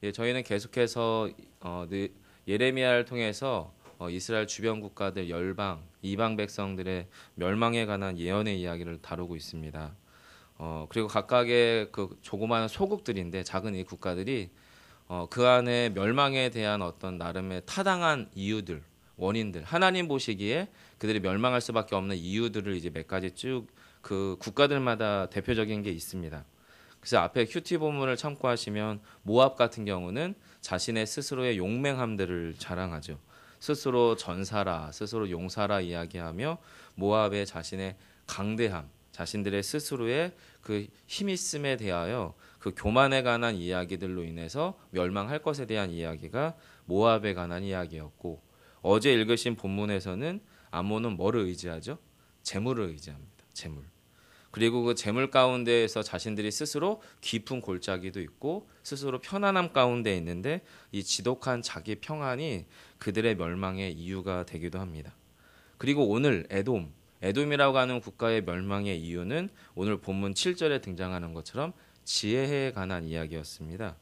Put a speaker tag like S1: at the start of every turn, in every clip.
S1: 예, 저희는 계속해서 예레미야를 통해서 이스라엘 주변 국가들 열방, 이방 백성들의 멸망에 관한 예언의 이야기를 다루고 있습니다. 그리고 각각의 그 조그마한 소국들인데 작은 이 국가들이 그 안에 멸망에 대한 어떤 나름의 타당한 이유들, 원인들, 하나님 보시기에 그들이 멸망할 수밖에 없는 이유들을 이제 몇 가지 쭉 그 국가들마다 대표적인 게 있습니다. 그래서 앞에 큐티 본문을 참고하시면 모압 같은 경우는 자신의 스스로의 용맹함들을 자랑하죠. 스스로 전사라, 스스로 용사라 이야기하며 모압의 자신의 강대함, 자신들의 스스로의 그 힘있음에 대하여 그 교만에 관한 이야기들로 인해서 멸망할 것에 대한 이야기가 모압에 관한 이야기였고, 어제 읽으신 본문에서는 암몬은 뭐를 의지하죠? 재물을 의지합니다. 재물. 그리고 그 재물 가운데에서 자신들이 스스로 깊은 골짜기도 있고 스스로 편안함 가운데 있는데 이 지독한 자기 평안이 그들의 멸망의 이유가 되기도 합니다. 그리고 오늘 에돔이라고 하는 국가의 멸망의 이유는 오늘 본문 7절에 등장하는 것처럼 지혜에 관한 이야기였습니다.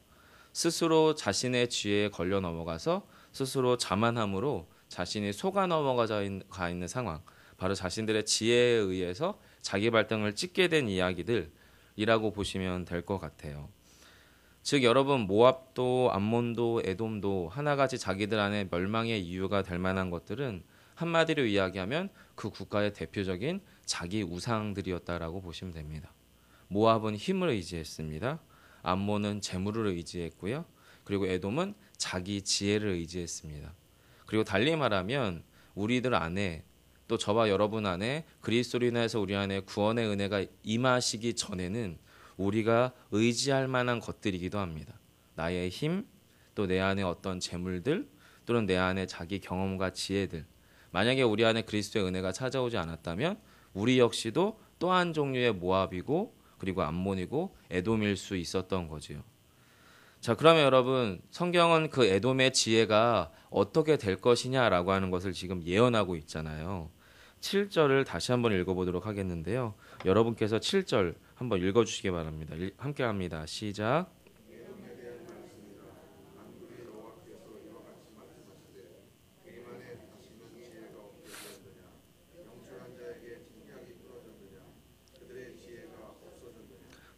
S1: 스스로 자신의 지혜에 걸려 넘어가서 스스로 자만함으로 자신이 속아 넘어가 있는 상황, 바로 자신들의 지혜에 의해서 자기 발등을 찍게 된 이야기들이라고 보시면 될 것 같아요. 즉 여러분, 모압도 암몬도 에돔도 하나같이 자기들 안에 멸망의 이유가 될 만한 것들은 한마디로 이야기하면 그 국가의 대표적인 자기 우상들이었다라고 보시면 됩니다. 모압은 힘을 의지했습니다. 암몬은 재물을 의지했고요. 그리고 에돔은 자기 지혜를 의지했습니다. 그리고 달리 말하면 우리들 안에, 또 저와 여러분 안에 그리스도로 인해서 우리 안에 구원의 은혜가 임하시기 전에는 우리가 의지할 만한 것들이기도 합니다. 나의 힘, 또 내 안에 어떤 재물들, 또는 내 안에 자기 경험과 지혜들. 만약에 우리 안에 그리스도의 은혜가 찾아오지 않았다면 우리 역시도 또 한 종류의 모압이고 그리고 암몬이고 에돔일 수 있었던 거지요. 자, 그러면 여러분, 성경은 그 에돔의 지혜가 어떻게 될 것이냐라고 하는 것을 지금 예언하고 있잖아요. 7절을 다시 한번 읽어보도록 하겠는데요. 여러분께서 7절 한번 읽어주시기 바랍니다. 함께 합니다. 시작.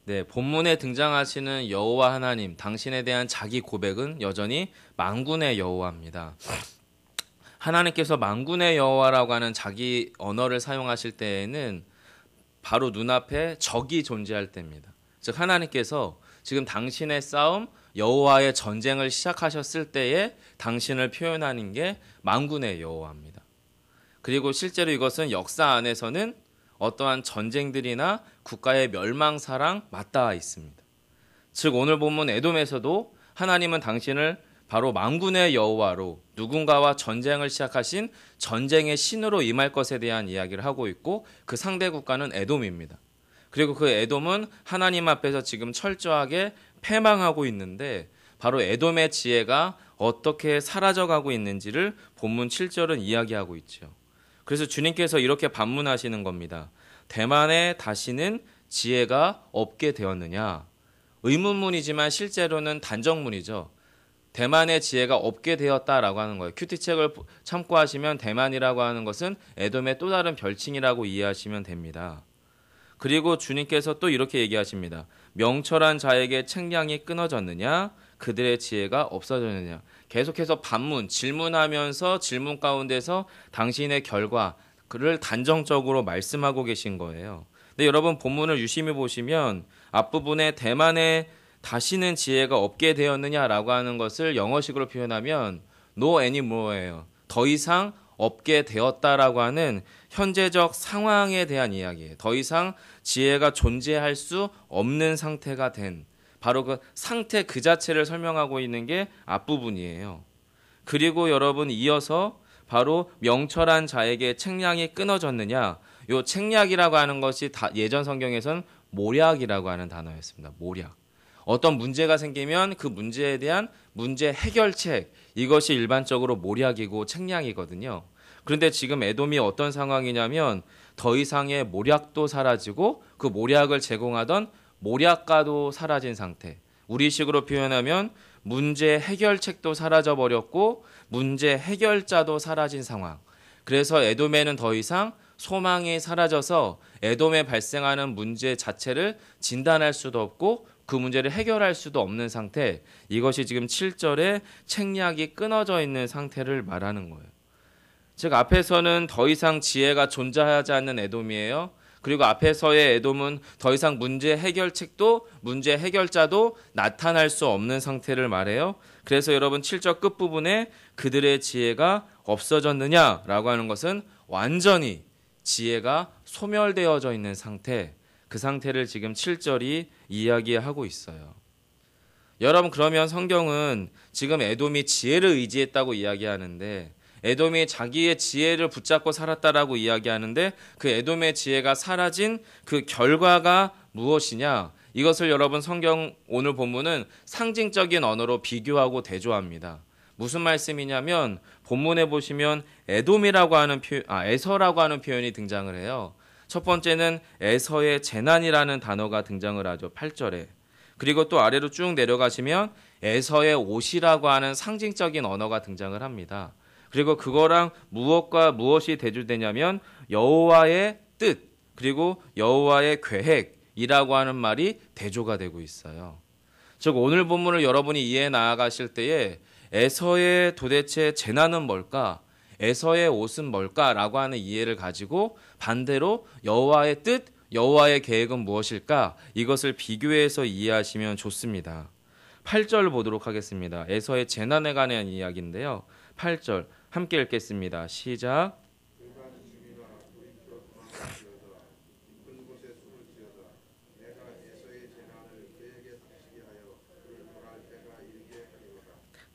S1: 네, 본문에 등장하시는 여호와 하나님, 당신에 대한 자기 고백은 여전히 만군의 여호와입니다. 하나님께서 만군의 여호와라고 하는 자기 언어를 사용하실 때에는 바로 눈앞에 적이 존재할 때입니다. 즉 하나님께서 지금 당신의 싸움, 여호와의 전쟁을 시작하셨을 때에 당신을 표현하는 게 만군의 여호와입니다. 그리고 실제로 이것은 역사 안에서는 어떠한 전쟁들이나 국가의 멸망사랑 맞닿아 있습니다. 즉 오늘 본문 에돔에서도 하나님은 당신을 바로 만군의 여호와로 누군가와 전쟁을 시작하신 전쟁의 신으로 임할 것에 대한 이야기를 하고 있고, 그 상대 국가는 에돔입니다. 그리고 그 에돔은 하나님 앞에서 지금 철저하게 패망하고 있는데 바로 에돔의 지혜가 어떻게 사라져가고 있는지를 본문 7절은 이야기하고 있죠. 그래서 주님께서 이렇게 반문하시는 겁니다. 대만에 다시는 지혜가 없게 되었느냐? 의문문이지만 실제로는 단정문이죠. 대만의 지혜가 없게 되었다라고 하는 거예요. 큐티책을 참고하시면 대만이라고 하는 것은 에돔의 또 다른 별칭이라고 이해하시면 됩니다. 그리고 주님께서 또 이렇게 얘기하십니다. 명철한 자에게 책량이 끊어졌느냐? 그들의 지혜가 없어졌느냐? 계속해서 반문, 질문하면서 질문 가운데서 당신의 결과를 단정적으로 말씀하고 계신 거예요. 근데 여러분 본문을 유심히 보시면 앞부분에 대만에 다시는 지혜가 없게 되었느냐라고 하는 것을 영어식으로 표현하면 no anymore예요. 더 이상 없게 되었다라고 하는 현재적 상황에 대한 이야기예요. 더 이상 지혜가 존재할 수 없는 상태가 된 바로 그 상태 그 자체를 설명하고 있는 게 앞부분이에요. 그리고 여러분 이어서 바로 명철한 자에게 책량이 끊어졌느냐. 요 책략이라고 하는 것이 예전 성경에서는 모략이라고 하는 단어였습니다. 모략. 어떤 문제가 생기면 그 문제에 대한 문제 해결책, 이것이 일반적으로 모략이고 책략이거든요. 그런데 지금 에돔이 어떤 상황이냐면 더 이상의 모략도 사라지고 그 모략을 제공하던 모략가도 사라진 상태. 우리식으로 표현하면 문제 해결책도 사라져 버렸고 문제 해결자도 사라진 상황. 그래서 에돔에는 더 이상 소망이 사라져서 에돔에 발생하는 문제 자체를 진단할 수도 없고 그 문제를 해결할 수도 없는 상태. 이것이 지금 7절에 책략이 끊어져 있는 상태를 말하는 거예요. 즉 앞에서는 더 이상 지혜가 존재하지 않는 에돔이에요. 그리고 앞에서의 에돔은 더 이상 문제 해결책도 문제 해결자도 나타날 수 없는 상태를 말해요. 그래서 여러분 7절 끝부분에 그들의 지혜가 없어졌느냐라고 하는 것은 완전히 지혜가 소멸되어져 있는 상태, 그 상태를 지금 7절이 이야기하고 있어요. 여러분 그러면 성경은 지금 에돔이 지혜를 의지했다고 이야기하는데 에돔이 자기의 지혜를 붙잡고 살았다라고 이야기하는데 그 에돔의 지혜가 사라진 그 결과가 무엇이냐? 이것을 여러분 성경 오늘 본문은 상징적인 언어로 비교하고 대조합니다. 무슨 말씀이냐면 본문에 보시면 에돔이라고 하는 에서라고 하는 표현이 등장을 해요. 첫 번째는 에서의 재난이라는 단어가 등장을 하죠. 8절에. 그리고 또 아래로 쭉 내려가시면 에서의 옷이라고 하는 상징적인 언어가 등장을 합니다. 그리고 그거랑 무엇과 무엇이 대조되냐면 여호와의 뜻 그리고 여호와의 계획이라고 하는 말이 대조가 되고 있어요. 즉 오늘 본문을 여러분이 이해해 나아가실 때에 에서의 도대체 재난은 뭘까? 에서의 옷은 뭘까라고 하는 이해를 가지고 반대로 여호와의 뜻, 여호와의 계획은 무엇일까? 이것을 비교해서 이해하시면 좋습니다. 8절 보도록 하겠습니다. 에서의 재난에 관한 이야기인데요. 8절 함께 읽겠습니다. 시작.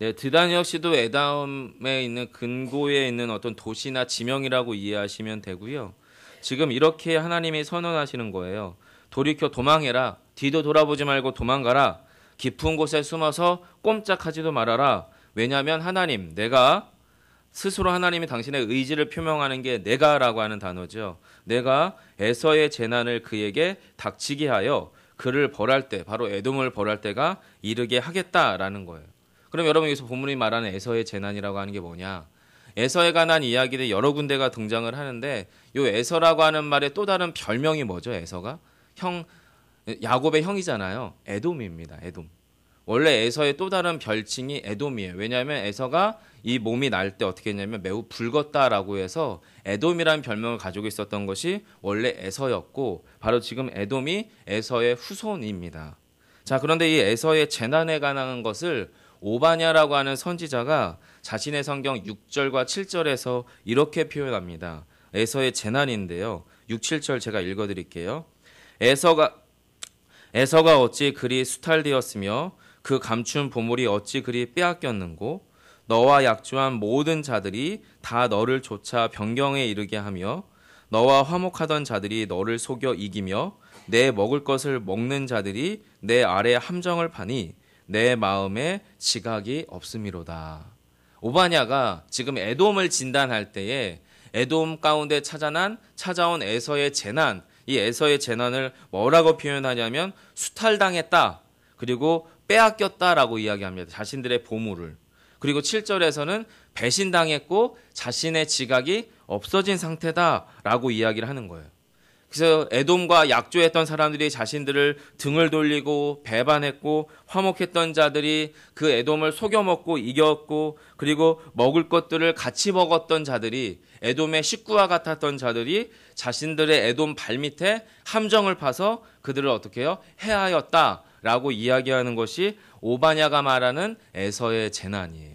S1: 네, 드단 역시도 에돔에 있는 근고에 있는 어떤 도시나 지명이라고 이해하시면 되고요. 지금 이렇게 하나님이 선언하시는 거예요. 돌이켜 도망해라. 뒤도 돌아보지 말고 도망가라. 깊은 곳에 숨어서 꼼짝하지도 말아라. 왜냐하면 하나님, 내가 스스로 하나님이 당신의 의지를 표명하는 게 내가라고 하는 단어죠. 내가 에서의 재난을 그에게 닥치게 하여 그를 벌할 때, 바로 에돔을 벌할 때가 이르게 하겠다라는 거예요. 그럼 여러분 여기서 본문이 말하는 에서의 재난이라고 하는 게 뭐냐? 에서에 관한 이야기들이 여러 군데가 등장을 하는데 이 에서라고 하는 말의 또 다른 별명이 뭐죠? 에서가 야곱의 형이잖아요. 에돔입니다. 에돔. 원래 에서의 또 다른 별칭이 에돔이에요. 왜냐하면 에서가 이 몸이 날 때 어떻게 했냐면 매우 붉었다라고 해서 에돔이라는 별명을 가지고 있었던 것이 원래 에서였고 바로 지금 에돔이 에서의 후손입니다. 자, 그런데 이 에서의 재난에 관한 것을 오바냐라고 하는 선지자가 자신의 성경 6절과 7절에서 이렇게 표현합니다. 에서의 재난인데요. 6, 7절 제가 읽어드릴게요. 에서가 어찌 그리 수탈되었으며 그 감춘 보물이 어찌 그리 빼앗겼는고 너와 약조한 모든 자들이 다 너를 쫓아 변경에 이르게 하며 너와 화목하던 자들이 너를 속여 이기며 내 먹을 것을 먹는 자들이 내 아래 함정을 파니 내 마음에 지각이 없음이로다. 오바냐가 지금 에돔을 진단할 때에 에돔 가운데 찾아온 에서의 재난, 이 에서의 재난을 뭐라고 표현하냐면 수탈당했다. 그리고 빼앗겼다라고 이야기합니다. 자신들의 보물을. 그리고 7절에서는 배신당했고 자신의 지각이 없어진 상태다라고 이야기를 하는 거예요. 그래서 에돔과 약조했던 사람들이 자신들을 등을 돌리고 배반했고 화목했던 자들이 그 에돔을 속여먹고 이겼고 그리고 먹을 것들을 같이 먹었던 자들이 에돔의 식구와 같았던 자들이 자신들의 에돔 발밑에 함정을 파서 그들을 어떻게 해요? 해하였다라고 이야기하는 것이 오바냐가 말하는 에서의 재난이에요.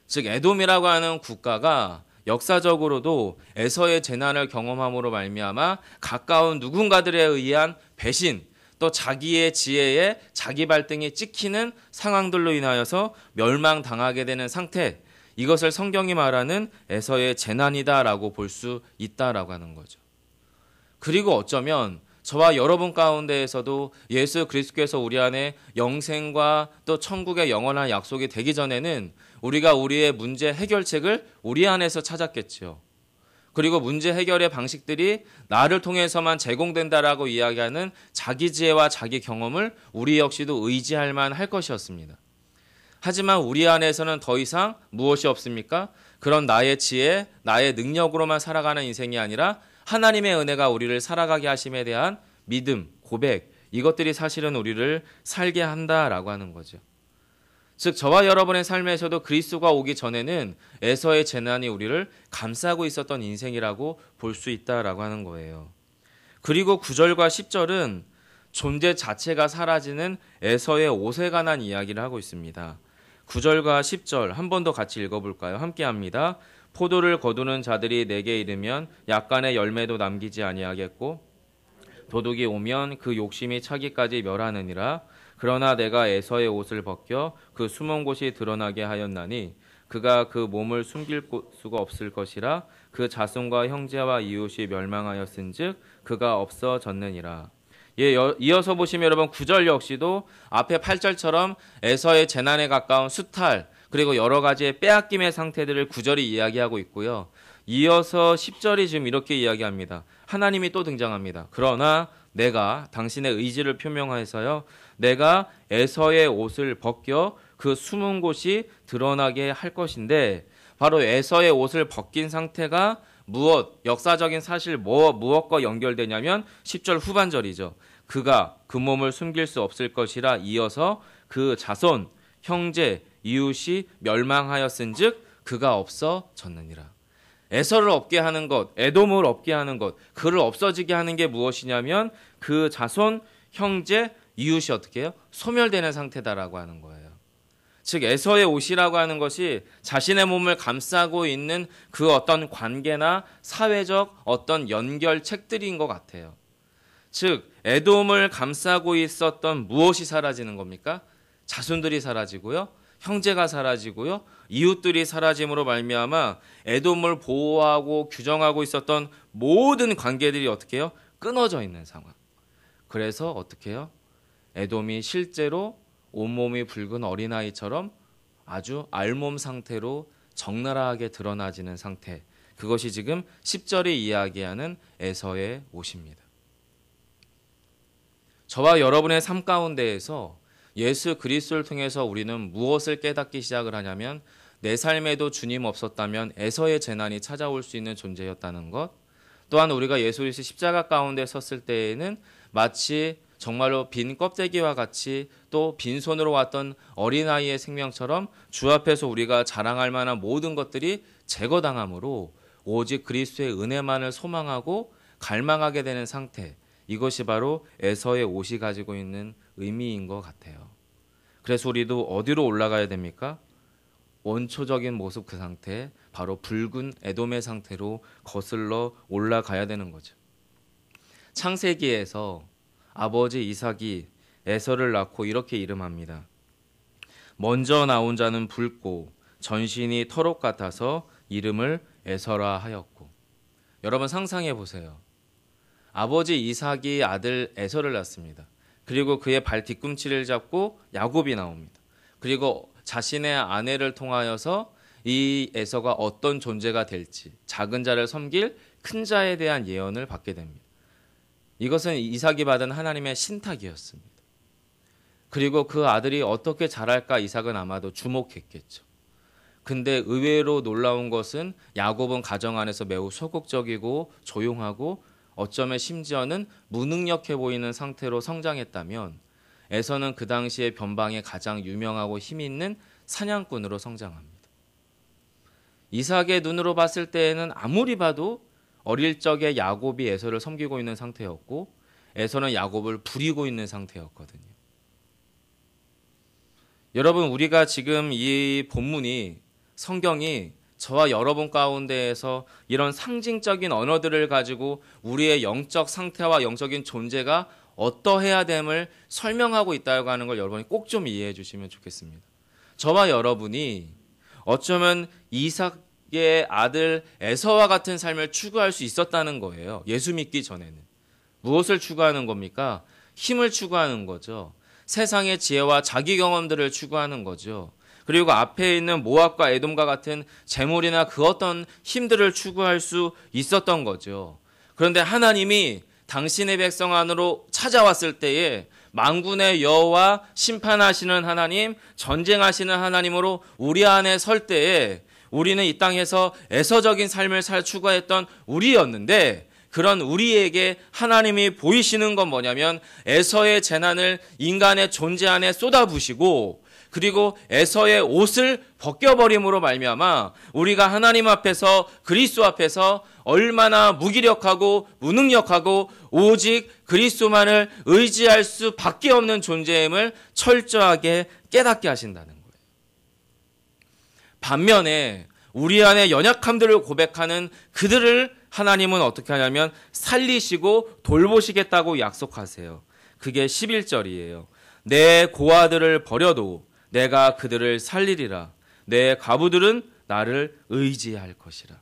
S1: 즉 에돔이라고 하는 국가가 역사적으로도 에서의 재난을 경험함으로 말미암아 가까운 누군가들에 의한 배신 또 자기의 지혜에 자기 발등이 찍히는 상황들로 인하여서 멸망당하게 되는 상태, 이것을 성경이 말하는 에서의 재난이다라고 볼 수 있다라고 하는 거죠. 그리고 어쩌면 저와 여러분 가운데에서도 예수 그리스도께서 우리 안에 영생과 또 천국의 영원한 약속이 되기 전에는 우리가 우리의 문제 해결책을 우리 안에서 찾았겠죠. 그리고 문제 해결의 방식들이 나를 통해서만 제공된다라고 이야기하는 자기 지혜와 자기 경험을 우리 역시도 의지할 만할 것이었습니다. 하지만 우리 안에서는 더 이상 무엇이 없습니까? 그런 나의 지혜, 나의 능력으로만 살아가는 인생이 아니라 하나님의 은혜가 우리를 살아가게 하심에 대한 믿음, 고백, 이것들이 사실은 우리를 살게 한다라고 하는 거죠. 즉 저와 여러분의 삶에서도 그리스도가 오기 전에는 에서의 재난이 우리를 감싸고 있었던 인생이라고 볼 수 있다라고 하는 거예요. 그리고 9절과 10절은 존재 자체가 사라지는 에서의 옷에 관한 이야기를 하고 있습니다. 9절과 10절 한 번 더 같이 읽어볼까요? 함께 합니다. 포도를 거두는 자들이 내게 이르면 약간의 열매도 남기지 아니하겠고 도둑이 오면 그 욕심이 차기까지 멸하느니라. 그러나 내가 에서의 옷을 벗겨 그 숨은 곳이 드러나게 하였나니 그가 그 몸을 숨길 수가 없을 것이라. 그 자손과 형제와 이웃이 멸망하였은즉 그가 없어졌느니라. 예, 이어서 보시면 여러분 9절 역시도 앞에 8절처럼 에서의 재난에 가까운 수탈 그리고 여러 가지의 빼앗김의 상태들을 9절이 이야기하고 있고요. 이어서 10절이 지금 이렇게 이야기합니다. 하나님이 또 등장합니다. 그러나 내가 당신의 의지를 표명하여서요. 내가 에서의 옷을 벗겨 그 숨은 곳이 드러나게 할 것인데 바로 에서의 옷을 벗긴 상태가 무엇, 역사적인 사실 무엇과 연결되냐면 10절 후반절이죠. 그가 그 몸을 숨길 수 없을 것이라. 이어서 그 자손, 형제, 이웃이 멸망하였은즉 그가 없어졌느니라. 에서를 없게 하는 것, 에돔을 없게 하는 것, 그를 없어지게 하는 게 무엇이냐면 그 자손, 형제, 이웃이 어떻게 해요? 소멸되는 상태다라고 하는 거예요. 즉 에서의 옷이라고 하는 것이 자신의 몸을 감싸고 있는 그 어떤 관계나 사회적 어떤 연결책들인 것 같아요. 즉 에돔을 감싸고 있었던 무엇이 사라지는 겁니까? 자손들이 사라지고요. 형제가 사라지고요. 이웃들이 사라짐으로 말미암아 에돔을 보호하고 규정하고 있었던 모든 관계들이 어떻게 해요? 끊어져 있는 상황. 그래서 어떻게 해요? 에돔이 실제로 온몸이 붉은 어린아이처럼 아주 알몸 상태로 적나라하게 드러나지는 상태. 그것이 지금 10절이 이야기하는 에서의 옷입니다. 저와 여러분의 삶 가운데에서 예수 그리스도를 통해서 우리는 무엇을 깨닫기 시작을 하냐면 내 삶에도 주님 없었다면 에서의 재난이 찾아올 수 있는 존재였다는 것. 또한 우리가 예수 그리스도 십자가 가운데 섰을 때에는 마치 정말로 빈 껍데기와 같이 또 빈손으로 왔던 어린아이의 생명처럼 주 앞에서 우리가 자랑할 만한 모든 것들이 제거당함으로 오직 그리스도의 은혜만을 소망하고 갈망하게 되는 상태. 이것이 바로 에서의 옷이 가지고 있는 의미인 것 같아요. 그래서 우리도 어디로 올라가야 됩니까? 원초적인 모습 그 상태, 바로 붉은 에돔의 상태로 거슬러 올라가야 되는 거죠. 창세기에서 아버지 이삭이 에서를 낳고 이렇게 이름합니다. 먼저 나온 자는 붉고 전신이 털옷 같아서 이름을 에서라 하였고. 여러분 상상해 보세요. 아버지 이삭이 아들 에서를 낳습니다. 그리고 그의 발 뒤꿈치를 잡고 야곱이 나옵니다. 그리고 자신의 아내를 통하여서 이 에서가 어떤 존재가 될지, 작은 자를 섬길 큰 자에 대한 예언을 받게 됩니다. 이것은 이삭이 받은 하나님의 신탁이었습니다. 그리고 그 아들이 어떻게 자랄까 이삭은 아마도 주목했겠죠. 근데 의외로 놀라운 것은 야곱은 가정 안에서 매우 소극적이고 조용하고 어쩌면 심지어는 무능력해 보이는 상태로 성장했다면 에서는 그 당시에 변방에 가장 유명하고 힘 있는 사냥꾼으로 성장합니다. 이삭의 눈으로 봤을 때에는 아무리 봐도 어릴 적에 야곱이 에서를 섬기고 있는 상태였고 에서는 야곱을 부리고 있는 상태였거든요. 여러분 우리가 지금 이 본문이 성경이 저와 여러분 가운데에서 이런 상징적인 언어들을 가지고 우리의 영적 상태와 영적인 존재가 어떠해야 됨을 설명하고 있다고 하는 걸 여러분이 꼭 좀 이해해 주시면 좋겠습니다. 저와 여러분이 어쩌면 이삭의 아들 에서와 같은 삶을 추구할 수 있었다는 거예요. 예수 믿기 전에는. 무엇을 추구하는 겁니까? 힘을 추구하는 거죠. 세상의 지혜와 자기 경험들을 추구하는 거죠. 그리고 앞에 있는 모압과 에돔과 같은 재물이나 그 어떤 힘들을 추구할 수 있었던 거죠. 그런데 하나님이 당신의 백성 안으로 찾아왔을 때에 만군의 여호와 심판하시는 하나님, 전쟁하시는 하나님으로 우리 안에 설 때에 우리는 이 땅에서 에서적인 삶을 추구했던 우리였는데, 그런 우리에게 하나님이 보이시는 건 뭐냐면 에서의 재난을 인간의 존재 안에 쏟아부으시고, 그리고 에서의 옷을 벗겨버림으로 말미암아 우리가 하나님 앞에서, 그리스도 앞에서 얼마나 무기력하고 무능력하고 오직 그리스도만을 의지할 수밖에 없는 존재임을 철저하게 깨닫게 하신다는 거예요. 반면에 우리 안에 연약함들을 고백하는 그들을 하나님은 어떻게 하냐면 살리시고 돌보시겠다고 약속하세요. 그게 11절이에요. 내 고아들을 버려도 내가 그들을 살리리라. 내 과부들은 나를 의지할 것이라.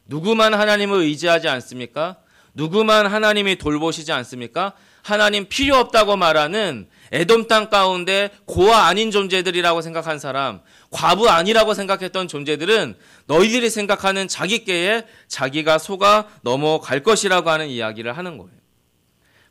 S1: 누구만 하나님을 의지하지 않습니까? 누구만 하나님이 돌보시지 않습니까? 하나님 필요 없다고 말하는 에돔 땅 가운데 고아 아닌 존재들이라고 생각한 사람, 과부 아니라고 생각했던 존재들은 너희들이 생각하는 자기께에 자기가 속아 넘어갈 것이라고 하는 이야기를 하는 거예요.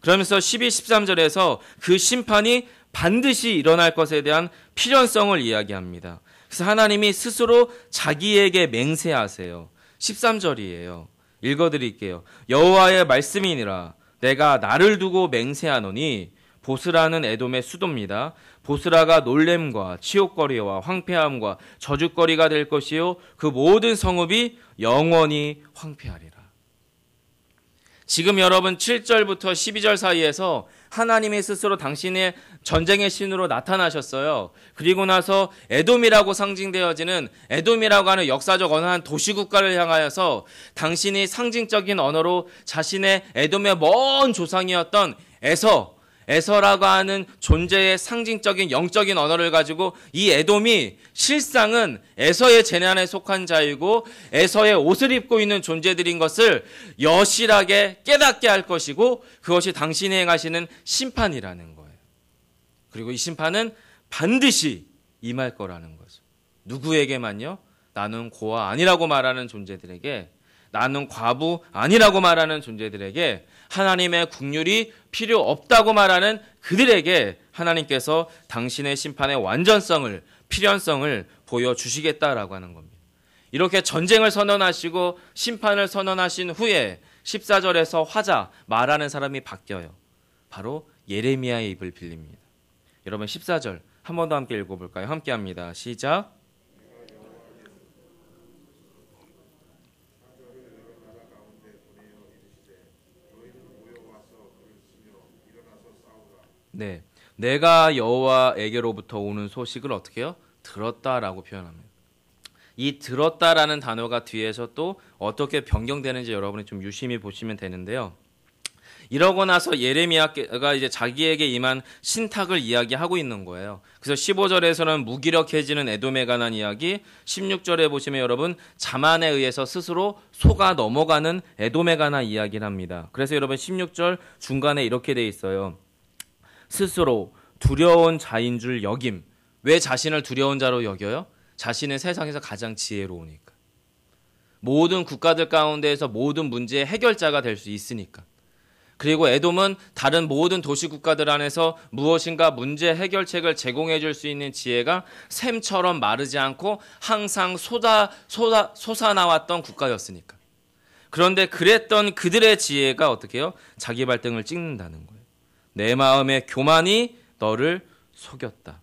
S1: 그러면서 12, 13절에서 그 심판이 반드시 일어날 것에 대한 필연성을 이야기합니다. 그래서 하나님이 스스로 자기에게 맹세하세요. 13절이에요. 읽어드릴게요. 여호와의 말씀이니라. 내가 나를 두고 맹세하노니, 보스라는 에돔의 수도입니다. 보스라가 놀램과 치욕거리와 황폐함과 저주거리가 될 것이요 그 모든 성읍이 영원히 황폐하리라. 지금 여러분 7절부터 12절 사이에서 하나님이 스스로 당신의 전쟁의 신으로 나타나셨어요. 그리고 나서 에돔이라고 상징되어지는, 에돔이라고 하는 역사적 어느 한 도시국가를 향하여서 당신이 상징적인 언어로 자신의 에돔의 먼 조상이었던 에서라고 하는 존재의 상징적인 영적인 언어를 가지고 이 에돔이 실상은 에서의 재난에 속한 자이고 에서의 옷을 입고 있는 존재들인 것을 여실하게 깨닫게 할 것이고, 그것이 당신이 행하시는 심판이라는 거예요. 그리고 이 심판은 반드시 임할 거라는 거죠. 누구에게만요? 나는 고아 아니라고 말하는 존재들에게, 나는 과부 아니라고 말하는 존재들에게, 하나님의 국률이 필요 없다고 말하는 그들에게 하나님께서 당신의 심판의 완전성을, 필연성을 보여주시겠다라고 하는 겁니다. 이렇게 전쟁을 선언하시고 심판을 선언하신 후에 14절에서 화자, 말하는 사람이 바뀌어요. 바로 예레미야의 입을 빌립니다. 여러분 14절 한 번 더 함께 읽어볼까요? 함께 합니다. 시작. 네, 내가 여호와에게로부터 오는 소식을 어떻게 해요? 들었다라고 표현합니다. 이 들었다라는 단어가 뒤에서 또 어떻게 변경되는지 여러분이 좀 유심히 보시면 되는데요. 이러고 나서 예레미야가 이제 자기에게 임한 신탁을 이야기하고 있는 거예요. 그래서 15절에서는 무기력해지는 에돔에 관한 이야기, 16절에 보시면 여러분 자만에 의해서 스스로 속아 넘어가는 에돔에 관한 이야기를 합니다. 그래서 여러분 16절 중간에 이렇게 돼 있어요. 스스로 두려운 자인 줄 여김. 왜 자신을 두려운 자로 여겨요? 자신은 세상에서 가장 지혜로우니까. 모든 국가들 가운데에서 모든 문제의 해결자가 될 수 있으니까. 그리고 에돔은 다른 모든 도시 국가들 안에서 무엇인가 문제 해결책을 제공해 줄 수 있는 지혜가 샘처럼 마르지 않고 항상 솟아나왔던 국가였으니까. 그런데 그랬던 그들의 지혜가 어떻게 해요? 자기 발등을 찍는다는 거예요. 내 마음의 교만이 너를 속였다.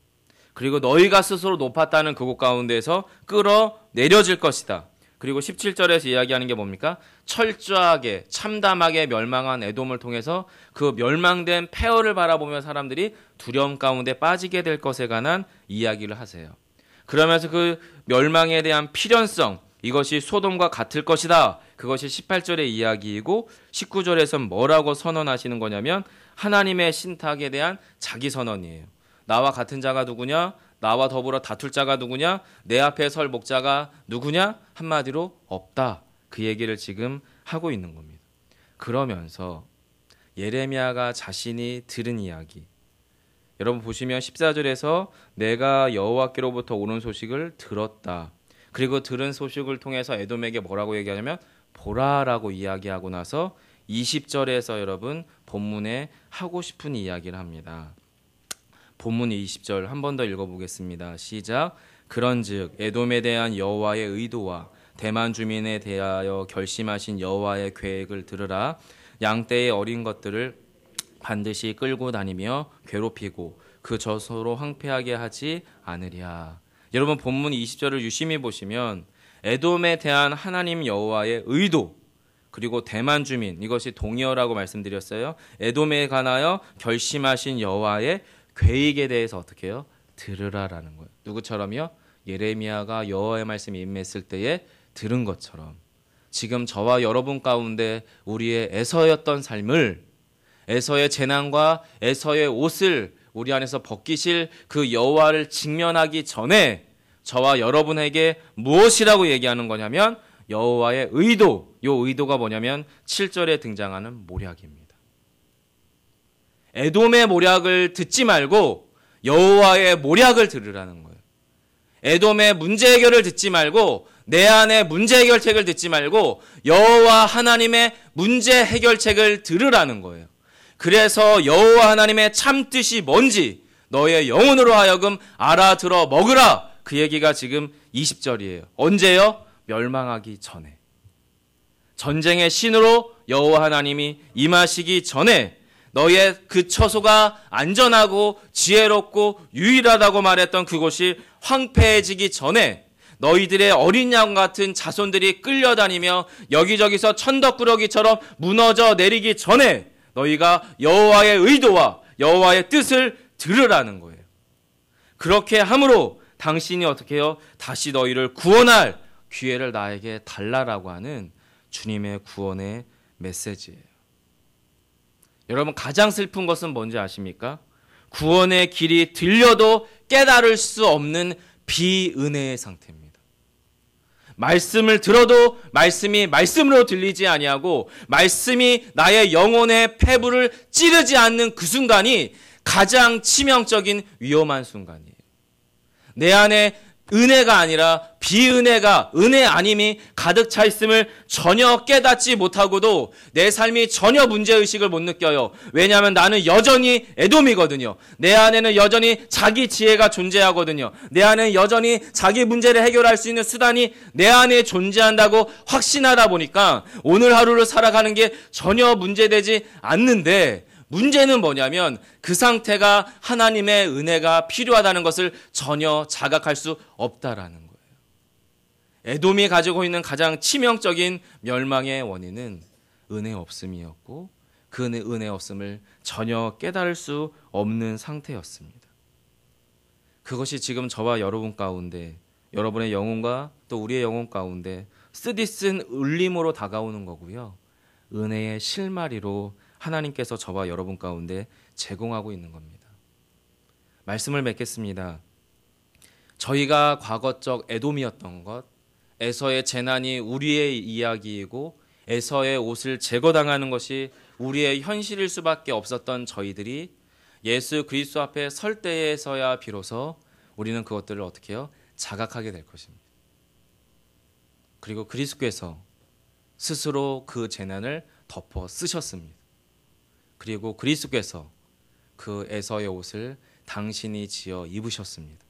S1: 그리고 너희가 스스로 높았다는 그곳 가운데에서 끌어내려질 것이다. 그리고 17절에서 이야기하는 게 뭡니까? 철저하게 참담하게 멸망한 에돔을 통해서 그 멸망된 폐허를 바라보며 사람들이 두려움 가운데 빠지게 될 것에 관한 이야기를 하세요. 그러면서 그 멸망에 대한 필연성, 이것이 소돔과 같을 것이다. 그것이 18절의 이야기이고 19절에서는 뭐라고 선언하시는 거냐면 하나님의 신탁에 대한 자기 선언이에요. 나와 같은 자가 누구냐? 나와 더불어 다툴 자가 누구냐? 내 앞에 설 목자가 누구냐? 한마디로 없다. 그 얘기를 지금 하고 있는 겁니다. 그러면서 예레미야가 자신이 들은 이야기, 여러분 보시면 14절에서 내가 여호와께로부터 오는 소식을 들었다. 그리고 들은 소식을 통해서 에돔에게 뭐라고 얘기하냐면 보라라고 이야기하고 나서 20절에서 여러분 본문에 하고 싶은 이야기를 합니다. 본문 20절 한 번 더 읽어보겠습니다. 시작. 그런즉 에돔에 대한 여호와의 의도와 대만 주민에 대하여 결심하신 여호와의 계획을 들으라. 양떼의 어린 것들을 반드시 끌고 다니며 괴롭히고 그 저소로 황폐하게 하지 않으랴. 여러분 본문 20절을 유심히 보시면 에돔에 대한 하나님 여호와의 의도 그리고 대만 주민 이것이 동의어라고 말씀드렸어요. 에돔에 관하여 결심하신 여호와의 계획에 대해서 어떻게 해요? 들으라라는 거예요. 누구처럼요? 예레미야가 여호와의 말씀이 임했을 때에 들은 것처럼 지금 저와 여러분 가운데 우리의 에서였던 삶을 에서의 재난과 에서의 옷을 우리 안에서 벗기실 그 여호와를 직면하기 전에 저와 여러분에게 무엇이라고 얘기하는 거냐면 여호와의 의도, 이 의도가 뭐냐면 7절에 등장하는 모략입니다. 에돔의 모략을 듣지 말고 여호와의 모략을 들으라는 거예요. 에돔의 문제 해결을 듣지 말고 내 안의 문제 해결책을 듣지 말고 여호와 하나님의 문제 해결책을 들으라는 거예요. 그래서 여호와 하나님의 참 뜻이 뭔지 너의 영혼으로 하여금 알아들어 먹으라. 그 얘기가 지금 20절이에요. 언제요? 멸망하기 전에. 전쟁의 신으로 여호와 하나님이 임하시기 전에 너의 그 처소가 안전하고 지혜롭고 유일하다고 말했던 그곳이 황폐해지기 전에 너희들의 어린 양 같은 자손들이 끌려다니며 여기저기서 천덕꾸러기처럼 무너져 내리기 전에 너희가 여호와의 의도와 여호와의 뜻을 들으라는 거예요. 그렇게 함으로 당신이 어떻게 해요? 다시 너희를 구원할 기회를 나에게 달라라고 하는 주님의 구원의 메시지예요. 여러분 가장 슬픈 것은 뭔지 아십니까? 구원의 길이 들려도 깨달을 수 없는 비은혜의 상태입니다. 말씀을 들어도 말씀이 말씀으로 들리지 아니하고 말씀이 나의 영혼의 폐부를 찌르지 않는 그 순간이 가장 치명적인 위험한 순간이에요. 내 안에 은혜가 아니라 비은혜가 은혜 아님이 가득 차 있음을 전혀 깨닫지 못하고도 내 삶이 전혀 문제의식을 못 느껴요. 왜냐하면 나는 여전히 에돔이거든요. 내 안에는 여전히 자기 지혜가 존재하거든요. 내 안에는 여전히 자기 문제를 해결할 수 있는 수단이 내 안에 존재한다고 확신하다 보니까 오늘 하루를 살아가는 게 전혀 문제되지 않는데 문제는 뭐냐면 그 상태가 하나님의 은혜가 필요하다는 것을 전혀 자각할 수 없다라는 거예요. 에돔이 가지고 있는 가장 치명적인 멸망의 원인은 은혜 없음이었고 그 은혜 없음을 전혀 깨달을 수 없는 상태였습니다. 그것이 지금 저와 여러분 가운데 여러분의 영혼과 또 우리의 영혼 가운데 쓰디쓴 울림으로 다가오는 거고요. 은혜의 실마리로 하나님께서 저와 여러분 가운데 제공하고 있는 겁니다. 말씀을 맺겠습니다. 저희가 과거적 에돔이었던 것, 에서의 재난이 우리의 이야기이고 에서의 옷을 제거당하는 것이 우리의 현실일 수밖에 없었던 저희들이 예수 그리스도 앞에 설 때에서야 비로소 우리는 그것들을 어떻게 해요? 자각하게 될 것입니다. 그리고 그리스도께서 스스로 그 재난을 덮어 쓰셨습니다. 그리고 그리스도께서 그 에서의 옷을 당신이 지어 입으셨습니다.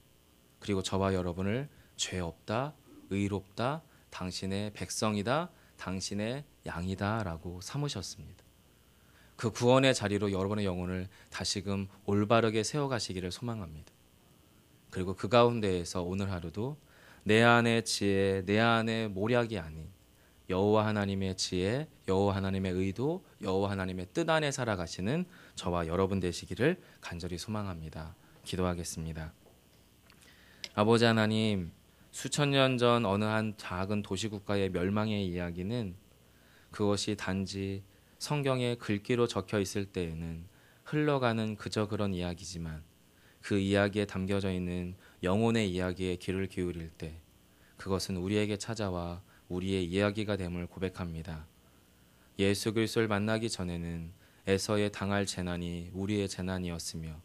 S1: 그리고 저와 여러분을 죄 없다, 의롭다, 당신의 백성이다, 당신의 양이다 라고 삼으셨습니다. 그 구원의 자리로 여러분의 영혼을 다시금 올바르게 세워가시기를 소망합니다. 그리고 그 가운데에서 오늘 하루도 내 안의 지혜, 내 안의 모략이 아닌 여호와 하나님의 지혜, 여호와 하나님의 의도, 여호와 하나님의 뜻 안에 살아가시는 저와 여러분 되시기를 간절히 소망합니다. 기도하겠습니다. 아버지 하나님, 수천 년 전 어느 한 작은 도시국가의 멸망의 이야기는 그것이 단지 성경에 글귀로 적혀 있을 때에는 흘러가는 그저 그런 이야기지만 그 이야기에 담겨져 있는 영혼의 이야기에 귀를 기울일 때 그것은 우리에게 찾아와 우리의 이야기가 됨을 고백합니다. 예수 그리스도를 만나기 전에는 에서의 당할 재난이 우리의 재난이었으며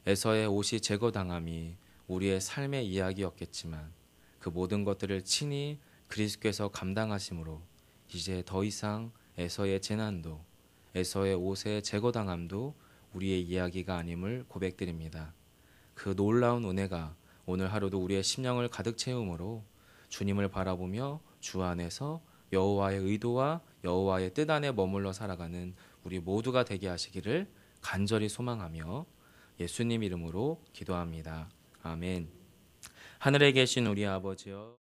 S1: 에서의 옷이 제거당함이 우리의 삶의 이야기였겠지만 그 모든 것들을 친히 그리스도께서 감당하심으로 이제 더 이상 에서의 재난도 에서의 옷의 제거당함도 우리의 이야기가 아님을 고백드립니다. 그 놀라운 은혜가 오늘 하루도 우리의 심령을 가득 채우므로 주님을 바라보며 주 안에서 여호와의 의도와 여호와의 뜻 안에 머물러 살아가는 우리 모두가 되게 하시기를 간절히 소망하며 예수님 이름으로 기도합니다. 아멘. 하늘에 계신 우리 아버지여